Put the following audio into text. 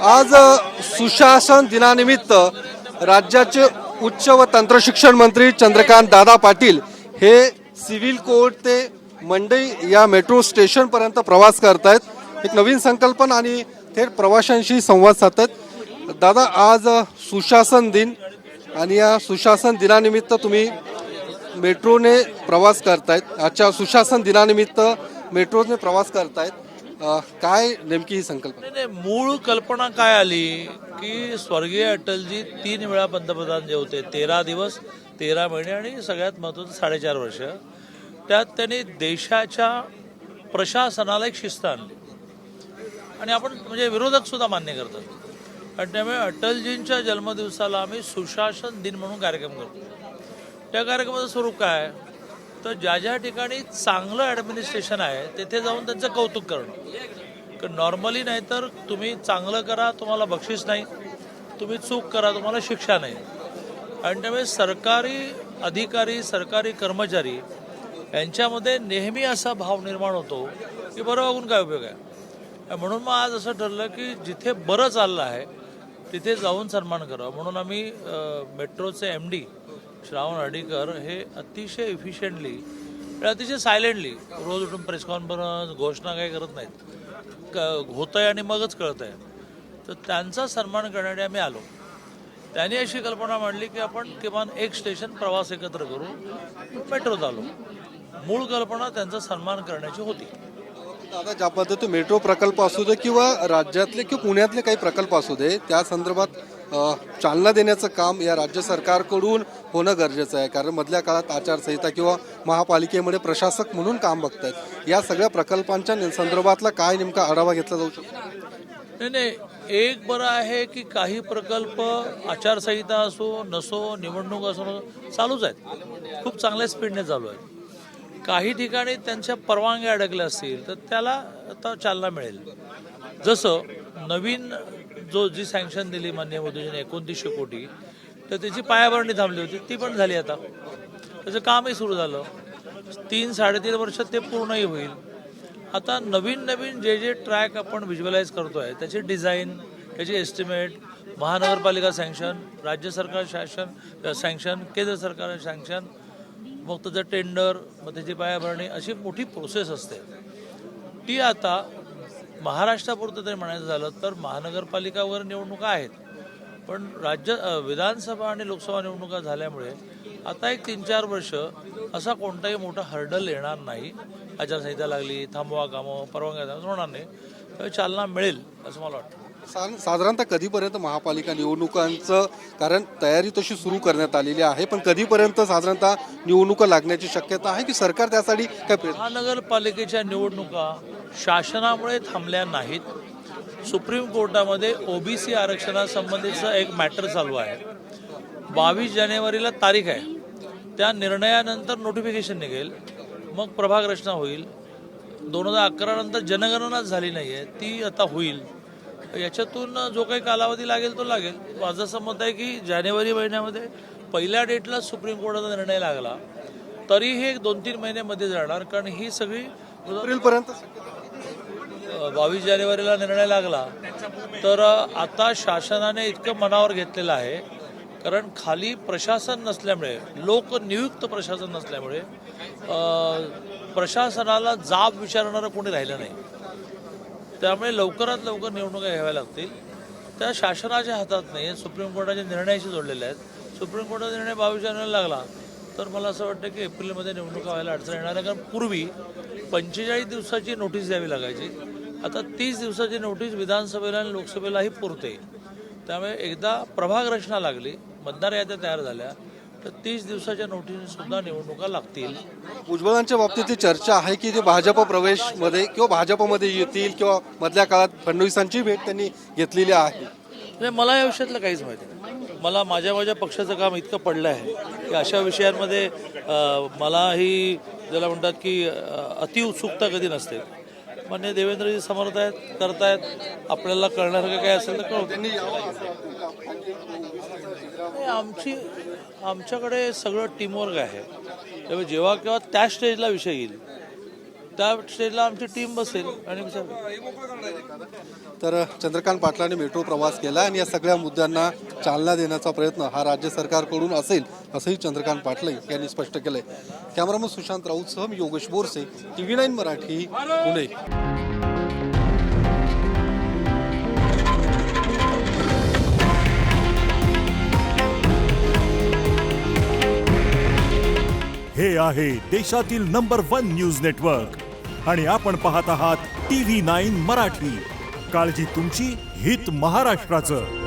आज सुशासन दिनानिमित्त राज्याचे उच्च व तंत्रशिक्षण मंत्री चंद्रकांत दादा पाटील हे सिव्हिल कोर्ट ते मंडई या मेट्रो स्टेशनपर्यंत प्रवास करतायत। एक नवीन संकल्पना आणि थेट प्रवाशांशी संवाद साधतात। दादा, आज सुशासन दिन आणि या सुशासन दिनानिमित्त तुम्ही मेट्रोने प्रवास करतायत। आजच्या सुशासन दिनानिमित्त मेट्रोने प्रवास करतायत, काय नेमकी ही संकल्पना? नाही, मूळ कल्पना काय आली की स्वर्गीय अटलजी 3 वेळा पंतप्रधान जे होते, 13 दिवस 13 महिने आणि सगळ्यात महत्त्वाचं 4.5 वर्ष, त्यात त्यांनी देशाच्या प्रशासनाला एक शिस्त आणली आणि आपण म्हणजे विरोधक सुद्धा मान्य करतात। आणि त्यामुळे अटलजींच्या जन्मदिवसाला आम्ही सुशासन दिन म्हणून कार्यक्रम करतो। त्या कार्यक्रमाचं स्वरूप काय, तर ज्या ठिकाणी चांगलं ॲडमिनिस्ट्रेशन आहे तिथे जाऊन त्यांचं कौतुक करणं। नॉर्मली नाही तर तुम्ही चांगलं करा तुम्हाला बक्षीस नाही, तुम्ही चूक करा तुम्हाला शिक्षा नाही। आणि त्यामुळे सरकारी अधिकारी सरकारी कर्मचारी यांच्यामध्ये नेहमी असा भाव निर्माण होतो की बरं वागून काय उपयोग आहे। म्हणून मग आज असं ठरलं की जिथे बरं चाललं आहे तिथे जाऊन सन्मान करावा। म्हणून आम्ही मेट्रोचे MD श्रावण हर्डीकर हे अतिशय इफिशियंटली अतिशय सायलेंटली रोज उठून प्रेस कॉन्फरन्स घोषणा काही करत नाहीत, होतं आहे आणि मगच कळतं आहे, तर त्यांचा सन्मान करण्यासाठी आम्ही आलो। त्यांनी अशी कल्पना मांडली की आपण किमान एक स्टेशन प्रवास एकत्र करू, मेट्रोत आलो। मूळ कल्पना त्यांचा सन्मान करण्याची होती। दादा, ज्या पद्धतीने मेट्रो प्रकल्प असू दे किंवा राज्यातले किंवा पुण्यातले काही प्रकल्प असू दे, त्या संदर्भात चालना देण्याचं काम या राज्य सरकारकडून होणं गरजेचं आहे। कारण मधल्या काळात आचारसंहिता किंवा महापालिकेमध्ये प्रशासक म्हणून काम बघतायत। या सगळ्या प्रकल्पांच्या संदर्भातला काय नेमका आढावा घेतला जाऊ शकतो? नाही, एक बरं आहे की काही प्रकल्प आचारसंहिता असो नसो निवडणूक असो चालूच आहेत, खूप चांगल्या स्पीडने चालू आहेत। काही ठिकाणी त्यांच्या परवानग्या अडकल्या असतील तर त्याला आता चालना मिळेल। जसं नवीन जी सँक्शन दिली माननीय मोदीजींनी 2900 कोटी, तर त्याची पायाभरणी थांबली होती, ती पण झाली। आता त्याचं कामही सुरू झालं, 3-3.5 वर्षात ते पूर्णही होईल। आता नवीन नवीन जे ट्रॅक आपण व्हिज्युअलाइज करतोय त्याची डिझाईन त्याची एस्टिमेट, महानगरपालिका सँक्शन, राज्य सरकार सँक्शन, केंद्र सरकार सँक्शन, मग त्याचं टेंडर, मग त्याची पायाभरणी, अशी मोठी प्रोसेस असते। ती आता महाराष्ट्रापुरतं तरी म्हणायचं झालं तर महानगरपालिका वगैरे निवडणुका आहेत, पण विधानसभा आणि लोकसभा निवडणुका झाल्यामुळे आता एक 3-4 वर्ष असा कोणताही मोठा हर्डल येणार नाही। आचारसंहिता लागली, थांबवा कामं, परवानग्या होणार नाही, त्यामुळे चालना मिळेल असं मला वाटतं। साधारणतः कधीपर्यंत महापालिका निवडणुकांचं, कारण तयारी तशी सुरू करण्यात आलेली आहे, पण कधीपर्यंत साधारणतः निवडणुका लागण्याची शक्यता आहे की सरकार त्यासाठी काय प्रयत्न? महानगरपालिकेच्या निवडणुका शासनामुळे थांबल्या नाहीत। सुप्रीम कोर्टामध्ये OBC आरक्षणासंबंधीचं एक मॅटर चालू आहे। 22 जानेवारीला तारीख आहे, त्या निर्णयानंतर नोटिफिकेशन निघेल, मग प्रभाग रचना होईल। 2011 नंतर जनगणनाच झाली नाही आहे, ती आता होईल। याच्यातून जो काही कालावधी लागेल तो लागेल। माझं असं मत आहे की जानेवारी महिन्यामध्ये पहिल्या डेटला सुप्रीम कोर्टाचा निर्णय लागला तरी हे 2-3 महिन्यामध्ये जाणार, कारण ही सगळी एप्रिलपर्यंत 22 जानेवारीला निर्णय लागला तर आता शासनाने इतकं मनावर घेतलेलं आहे, कारण खाली प्रशासन नसल्यामुळे, लोकनियुक्त प्रशासन नसल्यामुळे प्रशासनाला जाब विचारणारं कोणी राहिलं नाही। त्यामुळे लवकरात लवकर निवडणुका घ्याव्या लागतील। त्या शासनाच्या हातात नाही, सुप्रीम कोर्टाच्या निर्णयाशी जोडलेल्या आहेत। सुप्रीम कोर्टाचा निर्णय 22 जानेवारीला लागला तर मला असं वाटतं की एप्रिलमध्ये निवडणुका व्हायला अडचण येणार आहे, कारण पूर्वी 45 दिवसाची नोटीस द्यावी लागायची, आता 30 दिवसाची नोटीस विधानसभेला आणि लोकसभेलाही पुरते। त्यामुळे एकदा प्रभाग रचना लागली, मतदार याद्या तयार झाल्या, तर 30 दिवसाच्या नोटीस सुद्धा निवडणुका लागतील। भुजबळांच्या बाबतीत चर्चा आहे की ते भाजप प्रवेशमध्ये किंवा भाजपमध्ये येतील किंवा मधल्या काळात फडणवीसांची भेट त्यांनी घेतलेली आहे। नाही, मला या विषयातलं काहीच माहिती नाही। मला माझ्या पक्षाचं काम इतकं पडलं आहे की अशा विषयांमध्ये मलाही ज्याला म्हणतात की अतिउत्सुकता कधी नसते। मान्य देवेंद्रजी समर्थ आहेत, करतायत, आपल्याला कळणारं काय असेल तर कळवतो। आमच्याकडे सगळं टीमवर्क आहे, त्यामुळे जेव्हा केव्हा त्या स्टेजला विषय येईल त्या स्टेजला आमची टीम बसेल आणि विचार. तर चंद्रकांत पाटलांनी मेट्रो प्रवास केला आणि या सगळ्या मुद्द्यांना चालना देण्याचा प्रयत्न हा राज्य सरकारकडून असेल असंही चंद्रकांत पाटील यांनी स्पष्ट केलंय. कॅमेरामन सुशांत राऊतसह मी योगेश बोरसे, TV9 मराठी, पुणे. हे आहे देशातील नंबर 1 न्यूज नेटवर्क आणि आपण पाहत आहात TV9 मराठी. काळजी तुमची, हित महाराष्ट्राचं.